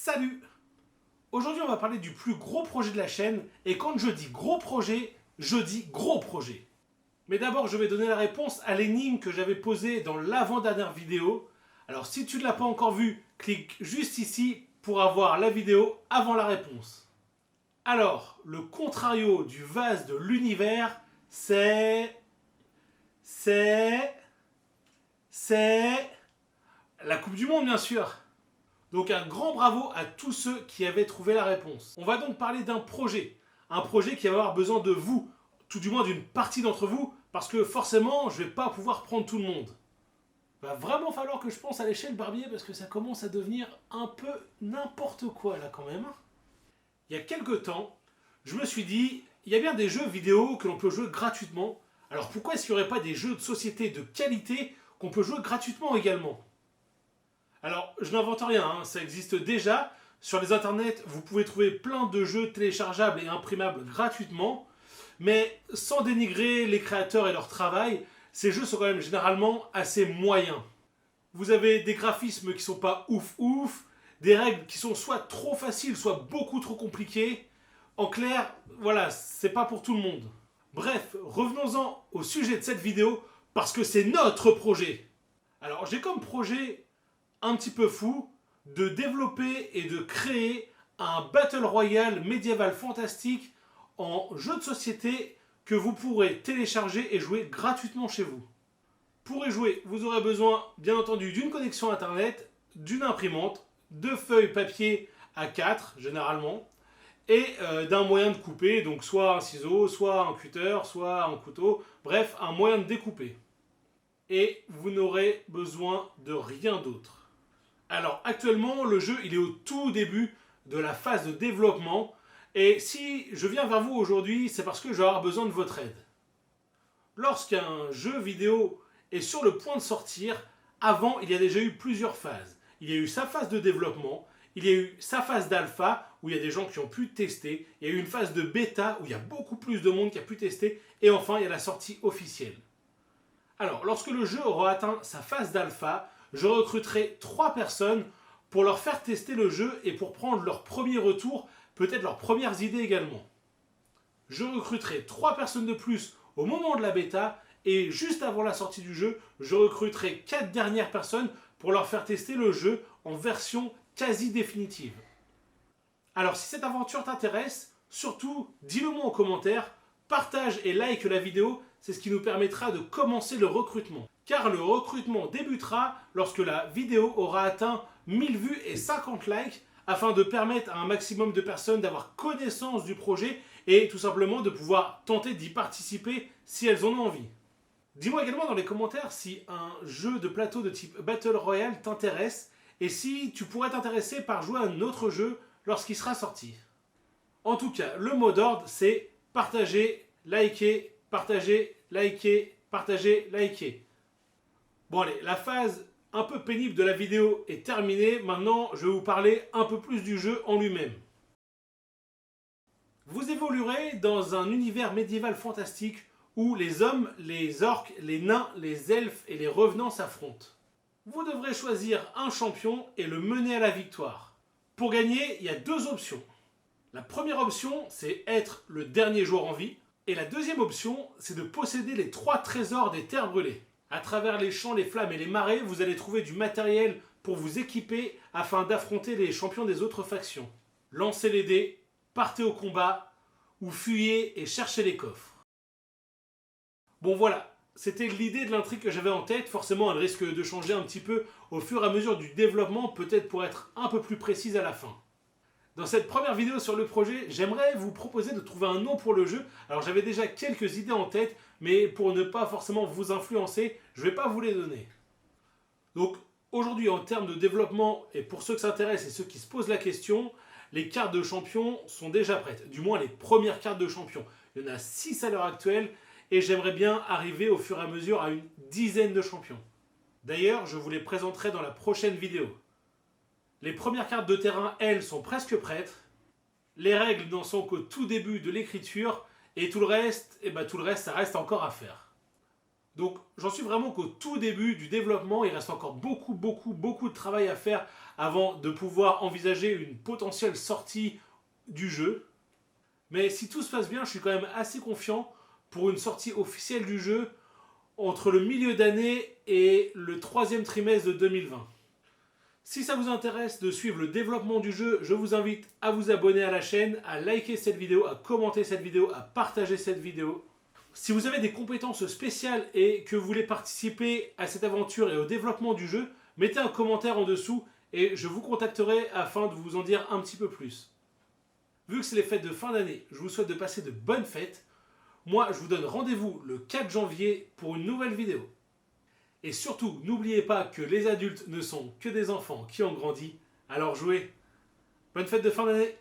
Salut! Aujourd'hui, on va parler du plus gros projet de la chaîne. Et quand je dis gros projet, je dis gros projet. Mais d'abord, je vais donner la réponse à l'énigme que j'avais posée dans l'avant-dernière vidéo. Alors, si tu ne l'as pas encore vue, clique juste ici pour avoir la vidéo avant la réponse. Alors, le contrario du vase de l'univers, c'est la Coupe du Monde, bien sûr. Donc un grand bravo à tous ceux qui avaient trouvé la réponse. On va donc parler d'un projet. Un projet qui va avoir besoin de vous, tout du moins d'une partie d'entre vous, parce que forcément, je ne vais pas pouvoir prendre tout le monde. Il va vraiment falloir que je pense à l'échelle Barbier, parce que ça commence à devenir un peu n'importe quoi là quand même. Il y a quelques temps, je me suis dit, il y a bien des jeux vidéo que l'on peut jouer gratuitement. Alors pourquoi est-ce qu'il n'y aurait pas des jeux de société de qualité qu'on peut jouer gratuitement également ? Alors, je n'invente rien, ça existe déjà. Sur les internets, vous pouvez trouver plein de jeux téléchargeables et imprimables gratuitement. Mais sans dénigrer les créateurs et leur travail, ces jeux sont quand même généralement assez moyens. Vous avez des graphismes qui sont pas ouf, des règles qui sont soit trop faciles, soit beaucoup trop compliquées. En clair, voilà, c'est pas pour tout le monde. Bref, revenons-en au sujet de cette vidéo, parce que c'est notre projet. Alors, j'ai comme projet un petit peu fou de développer et de créer un Battle Royale médiéval fantastique en jeu de société que vous pourrez télécharger et jouer gratuitement chez vous. Pour y jouer, vous aurez besoin bien entendu d'une connexion internet, d'une imprimante, de feuilles papier A4 généralement, et d'un moyen de couper, donc soit un ciseau, soit un cutter, soit un couteau, bref, un moyen de découper. Et vous n'aurez besoin de rien d'autre. Alors actuellement, le jeu il est au tout début de la phase de développement. Et si je viens vers vous aujourd'hui, c'est parce que je vais avoir besoin de votre aide. Lorsqu'un jeu vidéo est sur le point de sortir, avant il y a déjà eu plusieurs phases. Il y a eu sa phase de développement, il y a eu sa phase d'alpha où il y a des gens qui ont pu tester, il y a eu une phase de bêta où il y a beaucoup plus de monde qui a pu tester, et enfin il y a la sortie officielle. Alors, lorsque le jeu aura atteint sa phase d'alpha, je recruterai 3 personnes pour leur faire tester le jeu et pour prendre leur premier retour, peut-être leurs premières idées également. Je recruterai 3 personnes de plus au moment de la bêta et juste avant la sortie du jeu, je recruterai 4 dernières personnes pour leur faire tester le jeu en version quasi définitive. Alors si cette aventure t'intéresse, surtout dis-le moi en commentaire, partage et like la vidéo, c'est ce qui nous permettra de commencer le recrutement. Car le recrutement débutera lorsque la vidéo aura atteint 1000 vues et 50 likes afin de permettre à un maximum de personnes d'avoir connaissance du projet et tout simplement de pouvoir tenter d'y participer si elles en ont envie. Dis-moi également dans les commentaires si un jeu de plateau de type Battle Royale t'intéresse et si tu pourrais t'intéresser par jouer à un autre jeu lorsqu'il sera sorti. En tout cas, le mot d'ordre c'est partager, liker, partager, liker, partager, liker. Bon allez, la phase un peu pénible de la vidéo est terminée. Maintenant, je vais vous parler un peu plus du jeu en lui-même. Vous évoluerez dans un univers médiéval fantastique où les hommes, les orques, les nains, les elfes et les revenants s'affrontent. Vous devrez choisir un champion et le mener à la victoire. Pour gagner, il y a 2 options. La première option, c'est être le dernier joueur en vie. Et la deuxième option, c'est de posséder les 3 trésors des terres brûlées. À travers les champs, les flammes et les marais, vous allez trouver du matériel pour vous équiper afin d'affronter les champions des autres factions. Lancez les dés, partez au combat ou fuyez et cherchez les coffres. Bon voilà, c'était l'idée de l'intrigue que j'avais en tête. Forcément, elle risque de changer un petit peu au fur et à mesure du développement, peut-être pour être un peu plus précise à la fin. Dans cette première vidéo sur le projet, j'aimerais vous proposer de trouver un nom pour le jeu. Alors j'avais déjà quelques idées en tête, mais pour ne pas forcément vous influencer, je ne vais pas vous les donner. Donc aujourd'hui en termes de développement, et pour ceux que ça intéresse et ceux qui se posent la question, les cartes de champion sont déjà prêtes. Du moins les premières cartes de champion. Il y en a 6 à l'heure actuelle, et j'aimerais bien arriver au fur et à mesure à une dizaine de champions. D'ailleurs, je vous les présenterai dans la prochaine vidéo. Les premières cartes de terrain, elles, sont presque prêtes. Les règles n'en sont qu'au tout début de l'écriture. Et tout le reste, ça reste encore à faire. Donc j'en suis vraiment qu'au tout début du développement, il reste encore beaucoup de travail à faire avant de pouvoir envisager une potentielle sortie du jeu. Mais si tout se passe bien, je suis quand même assez confiant pour une sortie officielle du jeu entre le milieu d'année et le troisième trimestre de 2020. Si ça vous intéresse de suivre le développement du jeu, je vous invite à vous abonner à la chaîne, à liker cette vidéo, à commenter cette vidéo, à partager cette vidéo. Si vous avez des compétences spéciales et que vous voulez participer à cette aventure et au développement du jeu, mettez un commentaire en dessous et je vous contacterai afin de vous en dire un petit peu plus. Vu que c'est les fêtes de fin d'année, je vous souhaite de passer de bonnes fêtes. Moi, je vous donne rendez-vous le 4 janvier pour une nouvelle vidéo. Et surtout, n'oubliez pas que les adultes ne sont que des enfants qui ont grandi. Alors jouez. Bonne fête de fin d'année!